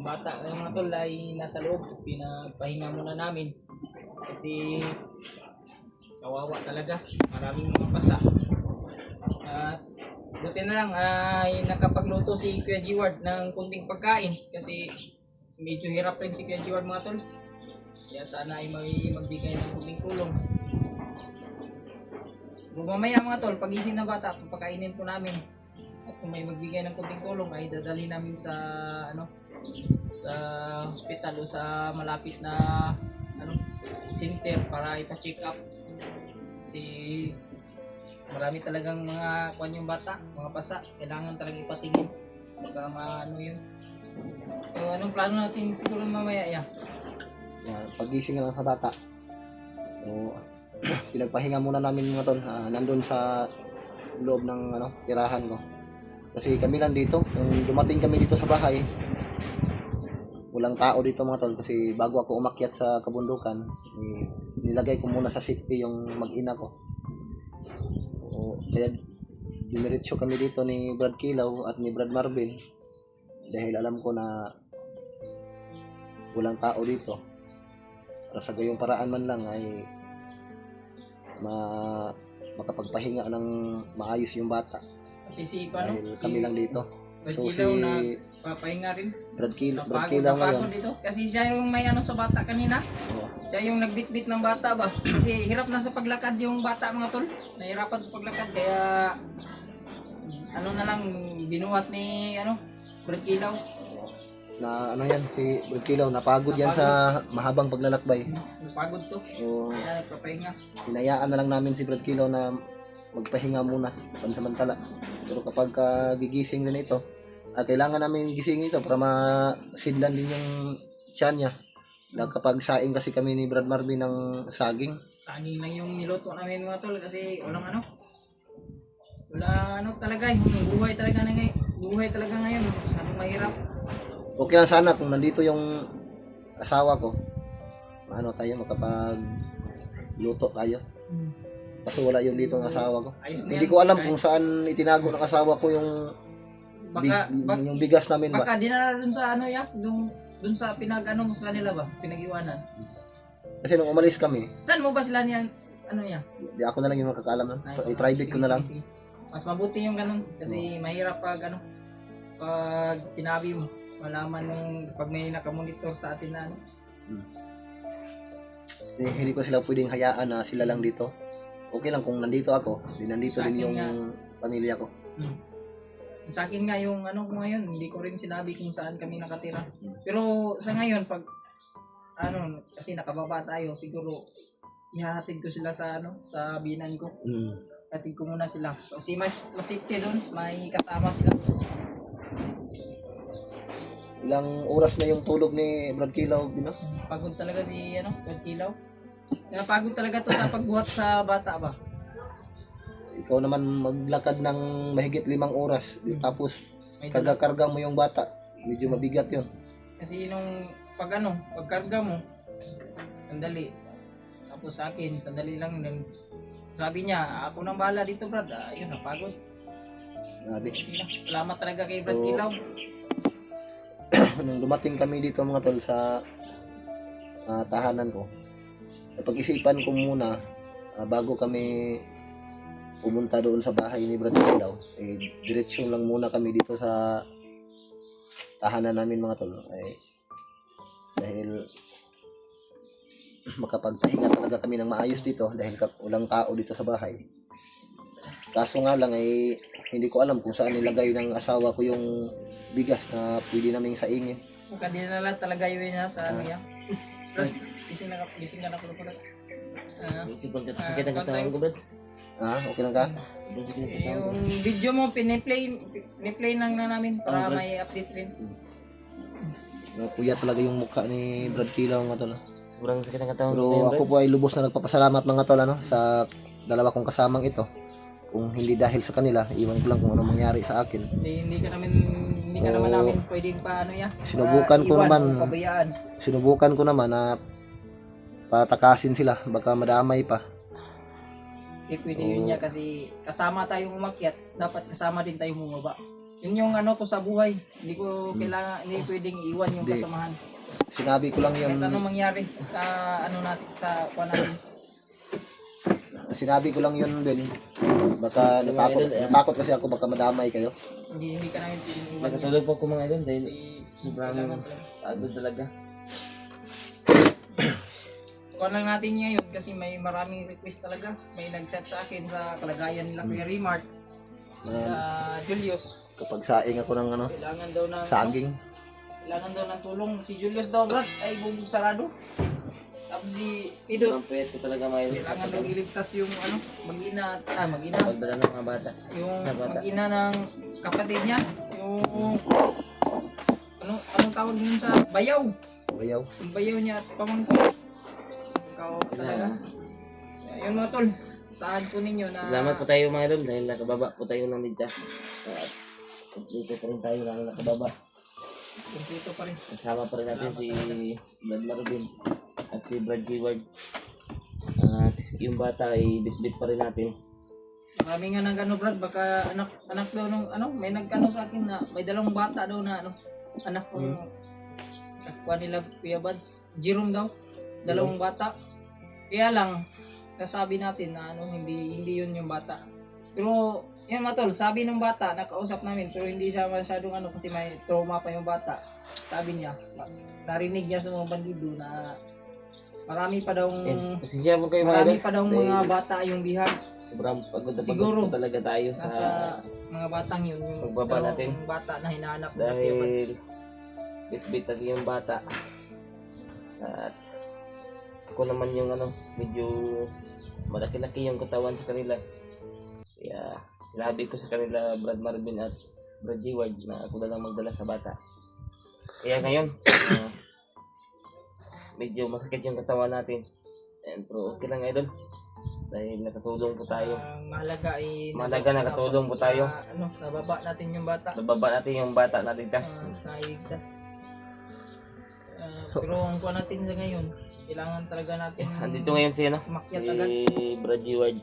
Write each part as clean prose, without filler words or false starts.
Yung bata ng mga tol ay nasa loob. Pinagpahinga muna namin. Kasi kawawa talaga. Maraming mga pasa. At buti na lang ay nakapagluto si Kuya G-Ward ng kunting pagkain. Kasi medyo hirap rin si Kuya G-Ward mga tol. Kaya sana ay magbigay ng kunting tulong. Kung mamaya mga tol, pagising ng bata, papakainin po namin. At kung may magbigay ng kunting tulong ay dadali namin sa sa hospital o sa malapit na center para ipa-check up. Kasi marami talagang mga kuwan yung bata, mga pasa, kailangan talagang ipatingin. Baka maano yun. So anong plano natin siguro mamaya ya? Pagising lang sa bata. So, pinagpahinga muna namin mga tol. Nandun sa loob ng tirahan ko. Kasi kami lang dito. Nung dumating kami dito sa bahay, walang tao dito mga tol. Kasi bago ako umakyat sa kabundukan, nilagay ko muna sa safety yung mag-ina ko. So, kaya dumiretso kami dito ni Brad Kilaw at ni Brad Marvin. Dahil alam ko na walang tao dito. Para sa gayong paraan man lang ay makapagpahinga ng maayos yung bata. Pati si Dahil kami lang dito. Brad So Kilaw si na papahinga rin. Brad Kilaw Napagod ngayon. dito. Kasi siya yung may sa bata kanina. Siya yung nagbitbit ng bata ba? Kasi hirap na sa paglakad yung bata mga tol. Nahirapan sa paglakad kaya na lang binuhat ni Brad Kilaw. Na yan, si Brad Kilaw, napagod yan sa mahabang paglalakbay. Napagod to. So, Kaya nagpapahinga. hinayaan na lang namin si Brad Kilaw na magpahinga muna pansamantala. Pero kapag gigising din ito, kailangan namin gising ito para masidlan din yung tiyan niya. Kapag saing kasi kami ni Brad Marvin ng saging. Saging lang yung niluto namin mga tol kasi walang wala talaga buhay talaga na ngayon. Buhay talaga ngayon. Masyadong mahirap. Okay lang sana kung nandito yung asawa ko. Tayo makapag-luto tayo. Kasi wala yung dito ng asawa ko. Hindi ko alam kung saan itinago ng asawa ko yung yung bigas namin ba. Baka dinala dun sa dun sa mo sa kanila ba? Pinag-iwanan. Kasi nung umalis kami, saan mo ba sila niyan? di ako na lang yung makakaalam na. I-private ko na lang. Sige. Mas mabuti yung ganun kasi mahirap pag pag sinabi mo malaman nung pag may nakamonitor sa atin na Hindi ko sila pwedeng hayaan na sila lang dito. Okay lang kung nandito ako, nandito din yung pamilya ko. Sa akin nga yung ko ngayon, hindi ko rin sinabi kung saan kami nakatira. Pero sa ngayon pag kasi nakababa tayo, siguro ihahatid ko sila sa sa binan ko. Hatid ko muna sila. Kasi mas safety doon, may kasama sila. Ilang oras na yung tulog ni Brad Kilaw, Bino? Pagod talaga si Brad Kilaw. Pagod talaga to sa pagbuhat sa bata ba? Ikaw naman maglakad ng mahigit 5 oras. Tapos karga-karga mo yung bata. Medyo mabigat yun. Kasi nung pagkarga mo, sandali. Tapos sa akin, sandali lang. Sabi niya, ako nang bahala dito Brad. Ayun, napagod. Grabe. Salamat talaga kay Brad Kilaw. Nung dumating kami dito mga tol sa tahanan ko, napag-isipan ko muna bago kami pumunta doon sa bahay ni Brad Kilaw, diretsyon lang muna kami dito sa tahanan namin mga tol. Dahil makapagpahinga talaga kami ng maayos dito dahil walang tao dito sa bahay. Kaso nga lang hindi ko alam kung saan nilagay ng asawa ko yung bigas na pwede naming saingin. Baka dinala talaga yun niya sa yan. Gising na ako po. Sipon ka sakit ang katawan ko, Brad. Okay lang ka? Yung video mo, piniplay lang na namin para may update rin. Kuya talaga yung mukha ni Brad Kilaw mga tol. Sobrang sakit ang katawan ko. Pero ako po ay lubos na nagpapasalamat mga tol sa dalawa kong kasamang ito. Kung hindi dahil sa kanila, iwan ko lang kung ano mangyari sa akin. Hindi ka naman namin pwedeng Sinubukan ko naman na patakasin sila, baka madamay pa. Pwede yun niya kasi kasama tayong umakyat, dapat kasama din tayong bumaba. Yun yung ano ko sa buhay. Hindi ko kailangan, hindi pwedeng iwan yung Hindi. kasamahan. Sinabi ko lang yun, Kahit anong mangyari sa ano natin, sa kuha natin. sinabi ko lang yun, Ben. Baka natakot kasi ako, baka madamay kayo. Hindi ka namin pwedeng iwan. Nagkatulog po ako mga idol dahil Kasi sobrang kailangan talaga. pagod talaga. Kuha lang natin ngayon kasi may maraming request talaga. May nag-chat sa akin sa kalagayan nila Kuya Remark, Julius. Kapag saing ako ng ano, Kailangan daw ng saging. kailangan daw ng tulong. Si Julius daw, brad, ay bubog sarado. Tapos si Pido, Sobrang pwede ko talaga mga idol. kailangan daw iligtas yung ano, mag-ina, Pagdala ng mga bata. yung Sa bata. mag-ina ng kapatid niya, yung anong tawag yun sa bayaw. Bayaw. Yung bayaw niya at pamangkin. Ikaw talaga. Yun mga tol, saan po ninyo na Salamat po tayo mga idol dahil nakababa po tayo ng ligtas. At dito pa rin tayo lang nakababa. kumpleto pa rin. Kasama pa rin natin si Brad Marvin at si Brad Hayward. At yung bata ay bit-bit pa rin natin. Marami nga nang gano brad, baka anak daw nung ano, may nagkano sa akin na may dalawang bata daw na ano, anak kong kuha nila Kuya Buds, Jerome daw, dalawang bata. Kaya lang, nasabi natin na ano, hindi yun yung bata. Pero yan matol, sabi ng bata, nakausap namin, pero hindi siya masyadong ano kasi may trauma pa yung bata. Sabi niya, narinig niya sa mga bandido na marami pa daw Pasensya po kayo mga marami idol. pa daw mga bata yung bihag. Sobrang pagod na Siguro, pagod po talaga tayo sa Nasa mga batang yun, yung pagbaba dalawang natin. bata na hinahanap ng Kuya Buds. dahil bit-bit talaga yung bata. At ako naman yung ano, medyo malaki-laki yung katawan sa kanila. Kaya sinabi ko sa kanila, Brad Marvin at Brad Hayward, na ako na lang magdala sa bata. Kaya ngayon, medyo masakit yung katawan natin. Pero okay lang idol. Dahil nakatulong po tayo. Mahalaga ay Mahalaga nakatulong po tayo. ano, nababa natin yung bata. Nababa natin yung bata na ligtas. Nailigtas. Pero ang kuha natin sa ngayon, kailangan talaga natin Andito ngayon si ano? umakyat agad. Si Brad Hayward.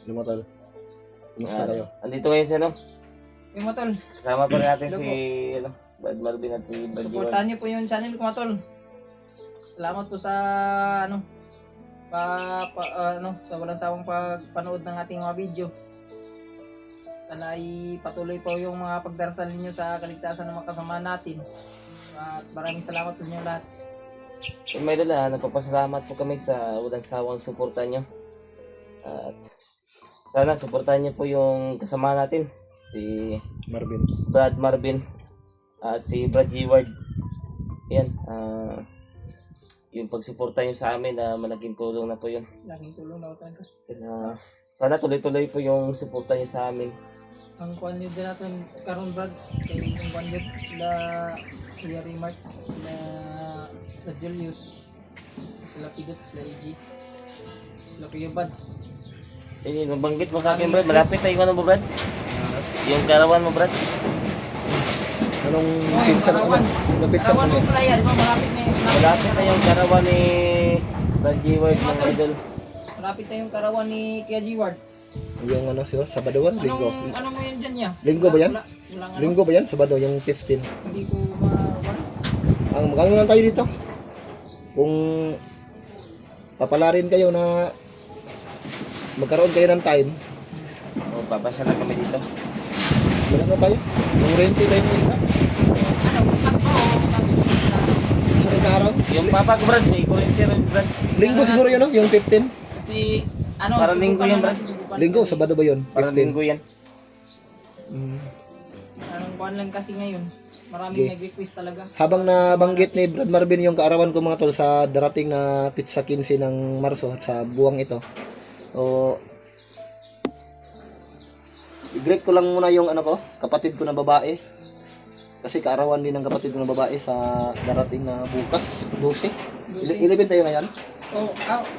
Lumatol. Kumusta kayo? Andito ngayon si ano? Yung matol, Kasama pa rin natin Hello si ano, Brad Marvin at si Brad Hayward. supportahan niyo po yung channel ko matol. Salamat po sa ano, sa walang sawang pagpanood ng ating mga video. Sana ay patuloy po yung mga pagdarasal ninyo sa kaligtasan ng mga kasama natin. At maraming salamat po inyo lahat. So, may dala, nagpapasalamat po kami sa walang sawang suporta nyo. At sana suportahan nyo po yung kasama natin, si Marvin. Brad Marvin at si Brad Hayward. Yan, yung pagsuporta nyo sa amin, malaking tulong na po yun. Laging tulong na talaga. Sana tuloy-tuloy po yung suporta nyo sa amin. Ang kuhan nyo din natin karon Brad, kay yung kuhan nyo, sila Kuya Remark, sila Julius, sila Pidot, sila EG, sila Kuya Buds. Yun, mabanggit mo sa akin, Brad. Malapit na yung ano mo, Brad? Yung karawan mo, Brad? Anong pinsan mo? Anong pinsan mo? Karawan mo pala yan, di ba? Malapit na yung Malapit na yung karawan ni Brad Hayward, mga idol. malapit na yung karawan ni Kuya G-Ward. Yung ano siguro, Sabado ba? Linggo. Ano mo yun dyan niya? Linggo ba yan? Walang ano, Linggo ba yan? Sabado, yung 15. hindi ko wala. Ang magkano lang tayo dito. Kung papalarin kayo na magkaroon kayo ng time, O, papasya na kami dito. magkano tayo? Yung rente tayo ng isla. Ano, bukas pa o sabi ko na Sa sunod na araw. Yung papa ko, Brad, may kurente rin, Brad. Linggo siguro yun, no? Yung 15. kasi ano, Parang linggo subukan yan, lang Brad. natin, subukan Linggo, kasi Sabado ba yun? Parang 15. linggo yan. Anong kuhan lang kasi ngayon, maraming Okay. nag-request talaga. Habang nabanggit ni Brad Marvin yung kaarawan ko mga tol sa darating na pizza 15 ng Marso at sa buwang ito. O i-greet ko lang muna yung ano ko, kapatid ko na babae. Kasi kaarawan din ng kapatid ko na babae sa darating na bukas, 12. 11 tayo ngayon. Oh,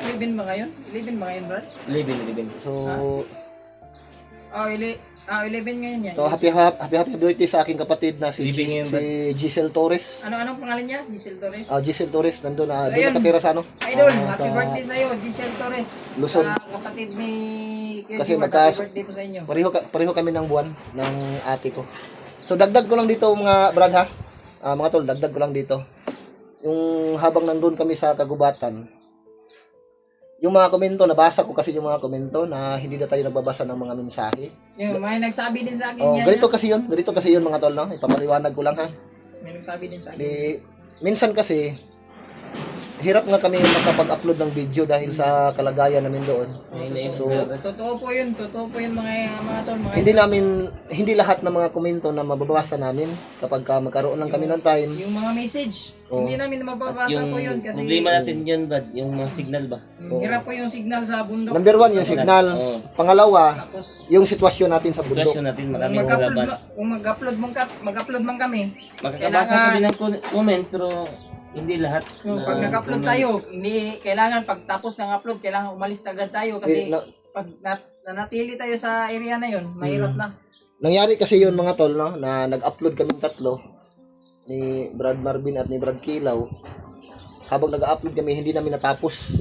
11 ba ngayon? 11 ba ngayon, Brad? Living. So, Oh, 11 ngayon yan. So, happy birthday sa aking kapatid na si, Living in si Giselle Torres. Anong pangalan niya? Giselle Torres. Giselle Torres, nandun na, doon Ayun. nakatira sa ano? Idol, Ah, happy sa- birthday sa'yo, Giselle Torres. Luzon. Sa kapatid ni Kuya Kasi Jimar, magkas- happy birthday po sa inyo. Pareho kami ng buwan ng ate ko. So dagdag ko lang dito mga brad ha. Mga tol, dagdag ko lang dito. Yung habang nandun kami sa kagubatan, yung mga komento, nabasa ko kasi yung mga komento na hindi na tayo nagbabasa ng mga mensahe. Yung may nagsabi din sa akin Oh, yan. ganito kasi yun mga tol, no? Ipapaliwanag ko lang ha. May nagsabi din sa akin. Minsan kasi, hirap nga kami makapag-upload ng video dahil sa kalagayan namin doon. So, Totoo po yun mga tol, mga hindi lahat ng mga komento na mababasa namin kapag magkaroon lang kami ng time. yung mga message, Oo. hindi namin mababasa Yung po yun kasi problema natin yun, Brad, yung mga signal ba? hirap po yung signal sa bundok. Number 1, yung signal. Oo. Pangalawa, Tapos yung sitwasyon natin sa bundok. Sitwasyon natin, kung maraming mag-upload, laban. kung mag-upload man kami, Makakabasa Kailangan- kami ng comment, pero hindi lahat. yung na pag nag-upload comment. tayo, hindi kailangan pagtapos ng upload, kailangan umalis agad tayo kasi pag nanatili tayo sa area na yun, mahirap na. Nangyari kasi yun mga tol, no, na nag-upload kaming tatlo ni Brad Marvin at ni Brad Kilaw. Habang nag-upload kami, hindi namin natapos.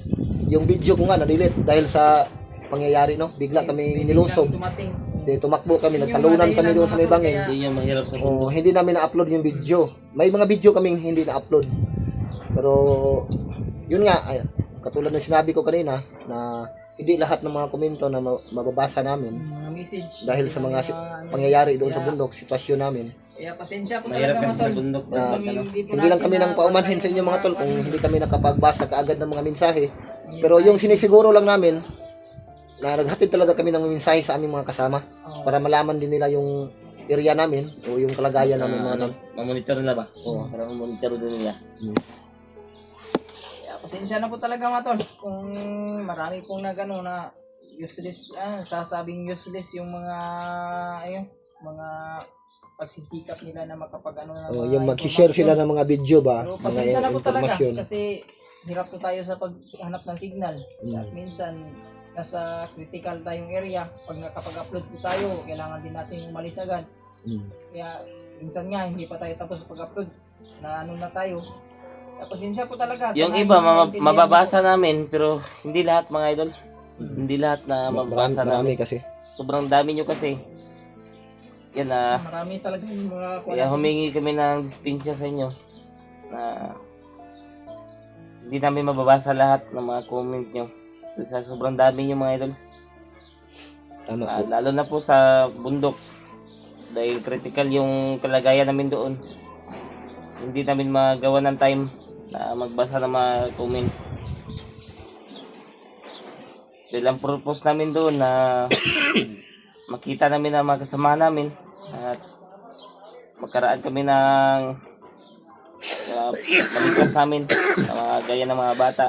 Yung video ko nga na-delete dahil sa pangyayari, no. Bigla kami nilusob. Dumating. Tumakbo kami, nagtalunan kami doon sa may bangin. Hindi yung mahirap sa mundo. Hindi namin na-upload yung video. May mga video kaming hindi na-upload. Pero yun nga, katulad ng sinabi ko kanina na hindi lahat ng mga komento na mababasa namin Mga message. dahil sa mga ano, pangyayari doon sa kaya- bundok, sitwasyon namin. Kaya pasensya po Mahirap talaga kasi mga sa tol. bundok. Na, Kung hindi lang kami nang paumanhin sa inyo mga tol kung hindi kami nakapagbasa kaagad ng mga mensahe. Pero yung sinisiguro lang namin na naghatid talaga kami ng mensahe sa aming mga kasama para malaman din nila yung area namin o yung kalagayan namin mga tol. Mamonitor nila ba? Oo. Para mamonitor din nila. Kaya pasensya na po talaga mga tol. Kung marami pong nagano na useless, sasabing useless yung mga mga pagsisikap nila na makapag-ano na Yung mag-share sila ng mga video ba, Pero mga pasensya na po talaga informasyon. kasi hirap po tayo sa paghanap ng signal. At minsan nasa critical tayong area. Pag nakapag-upload po tayo, kailangan din natin umalis agad. Kaya minsan nga hindi pa tayo tapos sa pag-upload na ano na tayo. Kaya pasensya po talaga. Yung Sana iba, maintindihan mababasa namin, pero hindi lahat mga idol. Hindi lahat na mababasa Marami namin. kasi. Sobrang dami nyo kasi. Yan niyo na. po. Marami talaga yung mga Kaya humingi kami ng dispensya sa inyo na hindi namin mababasa lahat ng mga comment nyo. Sa sobrang dami nyo mga idol. Tama po. Lalo na po sa bundok. Dahil critical yung kalagayan namin doon. Hindi namin magawa ng time na magbasa ng mga comment. Dahil ang purpose namin doon na makita namin ang mga kasama namin at magkaraan kami ng maligtas namin sa mga gaya ng mga bata.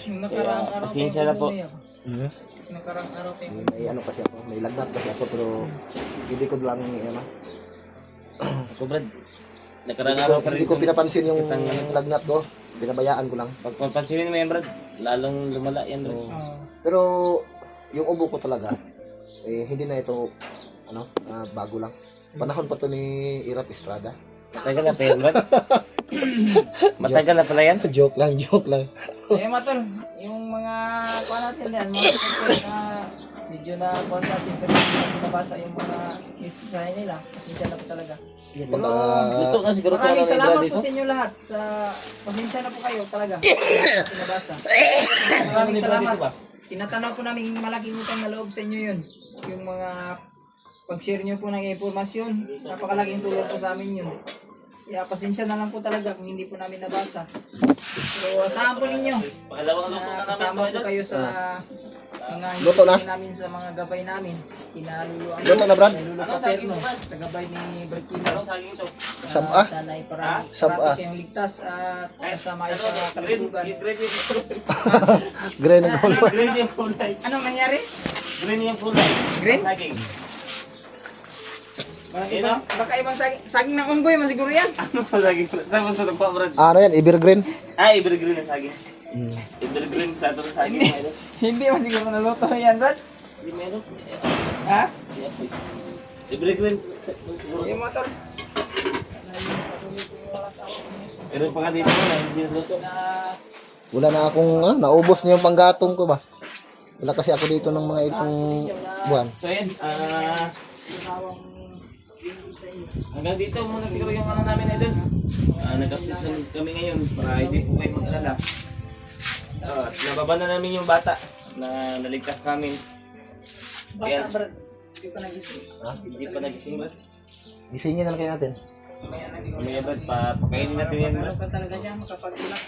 Yung nakaraang Kaya, araw pasensya kayo na po. Yung nakaraang araw kayo. May ano kasi ako, may lagnat kasi ako pero hindi ko lang Ako Brad, nakarang araw pa rin. hindi ko pinapansin yung Kitang- lagnat ko. Binabayaan ko lang. Pag papansinin mo yan Brad, lalong lumala yan Brad. Pero yung ubo ko talaga hindi na ito bago lang. Panahon pa to ni Irap Estrada. Matagal na pa yan Brad. Matagal na pala yan. joke lang. Matol, yung mga kuha natin yan, mga support na video na kuha natin kasi hindi natin nabasa yung mga mensahe nila. Pasensya na po talaga. Pag, Luto na siguro ko Maraming lang salamat Brad po ito. sa inyo lahat. Pasensya na po kayo talaga. Pinabasa. Maraming salamat. Tinatanaw po namin malaking utang na loob sa inyo yun. Yung mga pag-share nyo po ng impormasyon, napakalaking tulong po sa amin yun. Kaya pasensya na lang po talaga kung hindi po namin nabasa. Pero asahan po ninyo Pangalawang luto na na namin kasama ito po idol. kayo sa mga Luto na. hindi namin sa mga gabay namin. Kinaluluan Luto na, Brad? Lulu Paterno, tagabay ni Brad Kino. Anong saging ito? Sab'a? Sana ay Sab'a. parati kayong ligtas at kasama kayo sa kalusugan. green and gold. Green yung kulay. Anong nangyari? Green yung kulay. Green? Saging. Baka ibang saging ng unggoy man siguro yan. Ano sa saging? Saan mo sa nagpa Brad? Ano yan? Evergreen? Evergreen na saging. Evergreen plato ng saging mga idol. Hindi man siguro naluto yan, Brad. Hindi meron. Ha? Libre ko rin. Yung motor. Pero pa ka dito na, hindi naluto. Wala na akong, naubos na yung panggatong ko ba? Wala kasi ako dito ng mga itong buwan. So yan, hanggang dito muna siguro yung ano namin idol. Nag-update lang kami ngayon para hindi po kayo mag-alala. At nababa na namin yung bata na naligtas namin. Bata, Brad. Hindi pa nagising. Hindi pa nagising ba? Gisingin na lang kayo natin. Mamaya Brad, pakainin natin yan. Ano pa talaga siya, makapag-relax.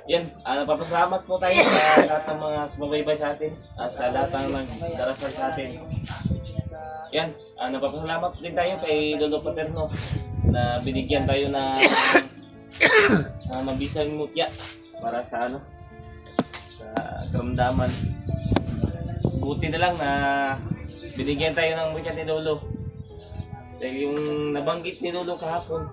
Yan, napapasalamat po tayo sa lahat ng mga sumabaybay sa atin. Sa lahat ng nagdarasal sa atin. Yan, napapasalamat din tayo kay Lolo Paterno na binigyan tayo na mabisang mutya para sa sa karamdaman. Buti na lang na binigyan tayo ng mutya ni Lolo. Yung nabanggit ni Lolo kahapon